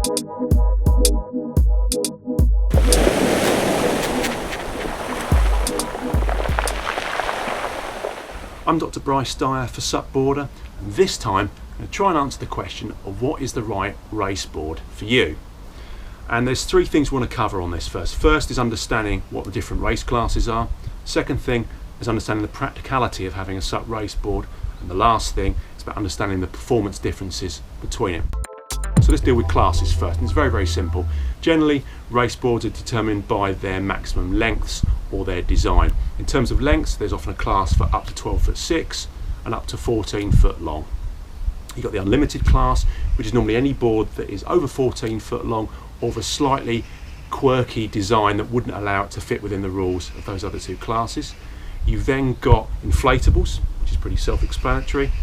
I'm Dr Bryce Dyer for SUPboarder, and this time I'm going to try and answer the question of what is the right race board for you. And there's three things we want to cover on this first. First is understanding what the different race classes are. Second thing is understanding the practicality of having a SUP race board. And the last thing is about understanding the performance differences between it. So let's deal with classes first, and it's very, very simple. Generally, race boards are determined by their maximum lengths or their design. In terms of lengths, there's often a class for up to 12'6" and up to 14 foot long. You've got the unlimited class, which is normally any board that is over 14 foot long or of a slightly quirky design that wouldn't allow it to fit within the rules of those other two classes. You've then got inflatables, which is pretty self-explanatory.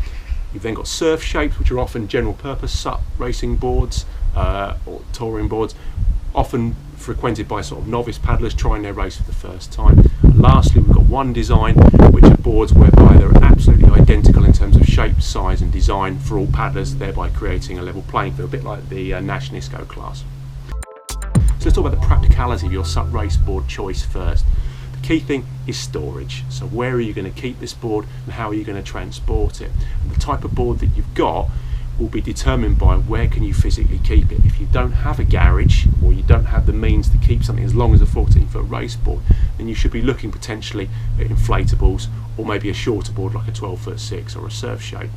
You've then got surf shapes, which are often general purpose SUP racing boards or touring boards, often frequented by sort of novice paddlers trying their race for the first time. And lastly, we've got one design, which are boards whereby they're absolutely identical in terms of shape, size and design for all paddlers, thereby creating a level playing field, a bit like the Nash Nisco class. So let's talk about the practicality of your SUP race board choice first. The key thing is storage. So where are you going to keep this board and how are you going to transport it? And the type of board that you've got will be determined by where can you physically keep it. If you don't have a garage or you don't have the means to keep something as long as a 14-foot race board, then you should be looking potentially at inflatables or maybe a shorter board like a 12'6" or a surf shape.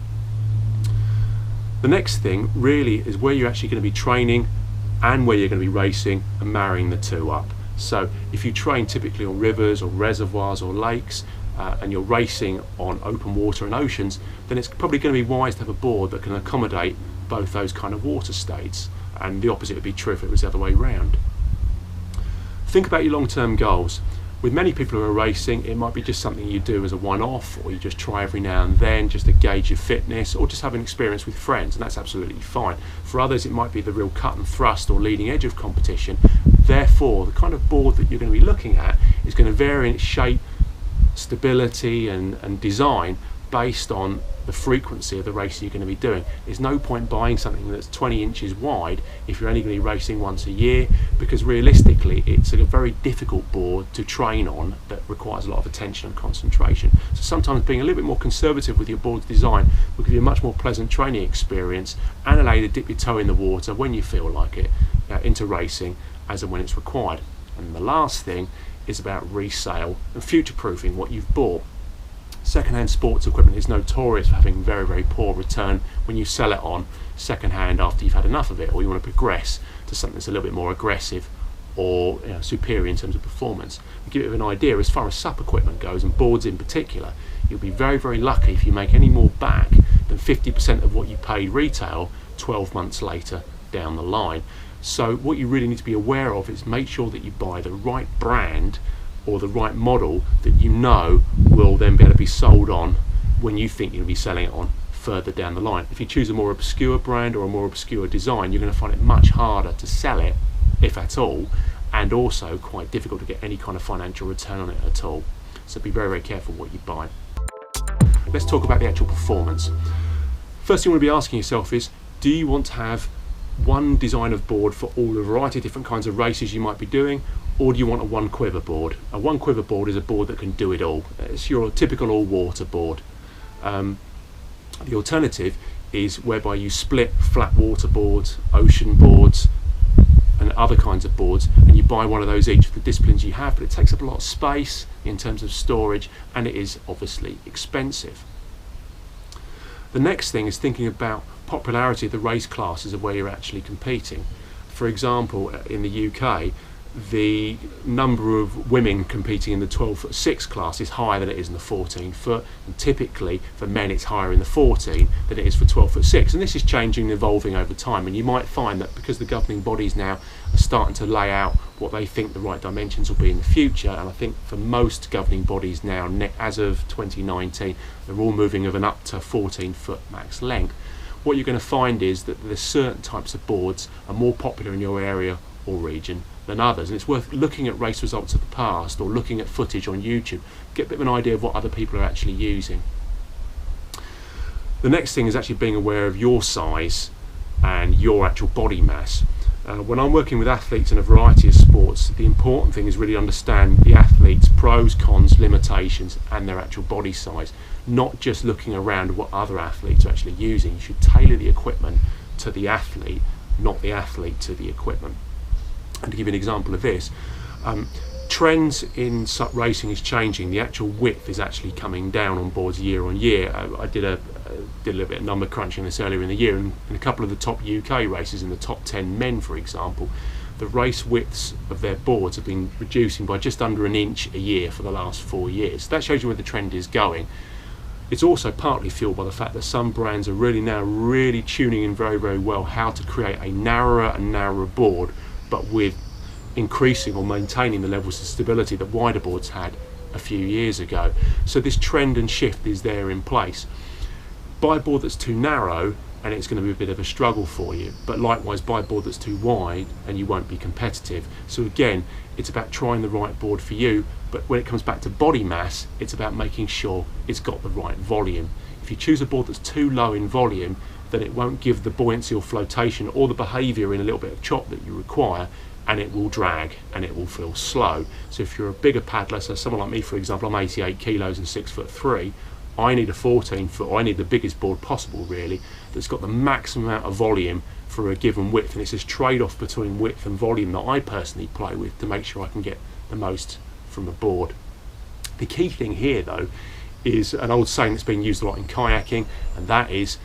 The next thing really is where you're actually going to be training and where you're going to be racing and marrying the two up. So if you train typically on rivers or reservoirs or lakes and you're racing on open water and oceans, then it's probably going to be wise to have a board that can accommodate both those kind of water states, and the opposite would be true if it was the other way round. Think about your long-term goals. With many people who are racing, it might be just something you do as a one-off, or you just try every now and then just to gauge your fitness, or just have an experience with friends, and that's absolutely fine. For others, it might be the real cut and thrust or leading edge of competition. Therefore, the kind of board that you're going to be looking at is going to vary in its shape, stability and design based on the frequency of the racing you're going to be doing. There's no point buying something that's 20 inches wide if you're only going to be racing once a year, because realistically it's a very difficult board to train on that requires a lot of attention and concentration. So sometimes being a little bit more conservative with your board's design will give you a much more pleasant training experience and allow you to dip your toe in the water when you feel like it into racing as and when it's required. And the last thing is about resale and future-proofing what you've bought. Second-hand sports equipment is notorious for having very, very poor return when you sell it on second-hand after you've had enough of it, or you want to progress to something that's a little bit more aggressive or superior in terms of performance. To give you an idea, as far as SUP equipment goes, and boards in particular, you'll be very, very lucky if you make any more back than 50% of what you paid retail 12 months later down the line. So what you really need to be aware of is make sure that you buy the right brand or the right model that you know will then be able to be sold on when you think you'll be selling it on further down the line. If you choose a more obscure brand or a more obscure design, you're going to find it much harder to sell it, if at all, and also quite difficult to get any kind of financial return on it at all. So be very, very careful what you buy. Let's talk about the actual performance. First thing you want to be asking yourself is, do you want to have one design of board for all the variety of different kinds of races you might be doing, or do you want a one quiver board? A one quiver board is a board that can do it all. It's your typical all-water board. The alternative is whereby you split flat water boards, ocean boards and other kinds of boards, and you buy one of those each for the disciplines you have, but it takes up a lot of space in terms of storage and it is obviously expensive. The next thing is thinking about popularity of the race classes of where you're actually competing. For example, in the UK, the number of women competing in the 12'6" class is higher than it is in the 14 foot, and typically for men it's higher in the 14 than it is for 12'6", and this is changing and evolving over time. And you might find that because the governing bodies now are starting to lay out what they think the right dimensions will be in the future, and I think for most governing bodies now, as of 2019, they're all moving of an up to 14 foot max length. What you're going to find is that there's certain types of boards are more popular in your area or region than others, and it's worth looking at race results of the past or looking at footage on YouTube, get a bit of an idea of what other people are actually using. The next thing is actually being aware of your size and your actual body mass. When I'm working with athletes in a variety of sports, the important thing is really understand the athlete's pros, cons, limitations and their actual body size, not just looking around at what other athletes are actually using. You should tailor the equipment to the athlete, not the athlete to the equipment. And to give you an example of this, trends in SUP racing is changing. The actual width is actually coming down on boards year on year. I did a little bit of number crunching this earlier in the year, and in a couple of the top UK races, in the top 10 men for example, the race widths of their boards have been reducing by just under an inch a year for the last 4 years. So that shows you where the trend is going. It's also partly fueled by the fact that some brands are really tuning in very well how to create a narrower and narrower board, but with increasing or maintaining the levels of stability that wider boards had a few years ago. So this trend and shift is there in place. Buy a board that's too narrow and it's going to be a bit of a struggle for you, but likewise buy a board that's too wide and you won't be competitive. So again, it's about trying the right board for you, but when it comes back to body mass, it's about making sure it's got the right volume. If you choose a board that's too low in volume, then it won't give the buoyancy or flotation or the behaviour in a little bit of chop that you require, and it will drag and it will feel slow. So if you're a bigger paddler, so someone like me for example, I'm 88 kilos and 6'3", I need a 14 foot, or I need the biggest board possible really, that's got the maximum amount of volume for a given width, and it's this trade-off between width and volume that I personally play with to make sure I can get the most from a board. The key thing here though is an old saying that's been used a lot in kayaking, and that is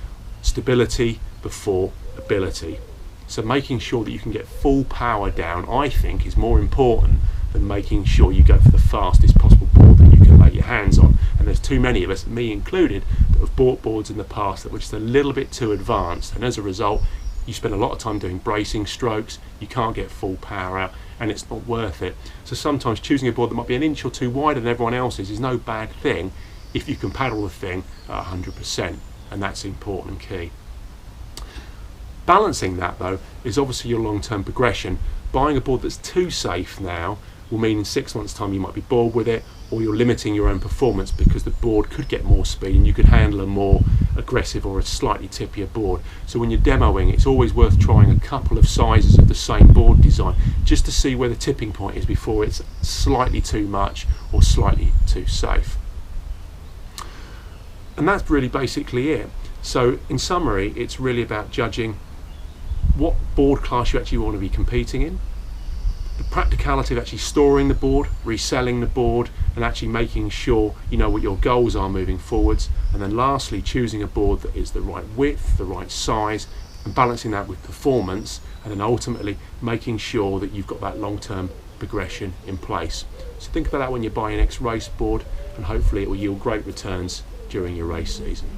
stability before ability. So making sure that you can get full power down, I think, is more important than making sure you go for the fastest possible board that you can lay your hands on. And there's too many of us, me included, that have bought boards in the past that were just a little bit too advanced, and as a result you spend a lot of time doing bracing strokes, you can't get full power out, and it's not worth it. So sometimes choosing a board that might be an inch or two wider than everyone else's is no bad thing if you can paddle the thing at 100%, and that's important and key. Balancing that though is obviously your long-term progression. Buying a board that's too safe now will mean in 6 months time you might be bored with it, or you're limiting your own performance because the board could get more speed and you could handle a more aggressive or a slightly tippier board. So when you're demoing, it's always worth trying a couple of sizes of the same board design just to see where the tipping point is before it's slightly too much or slightly too safe. And that's really basically it. So in summary, it's really about judging what board class you actually want to be competing in, the practicality of actually storing the board, reselling the board, and actually making sure you know what your goals are moving forwards, and then lastly choosing a board that is the right width, the right size, and balancing that with performance, and then ultimately making sure that you've got that long-term progression in place. So think about that when you're buying your next race board, and hopefully it will yield great returns during your race season.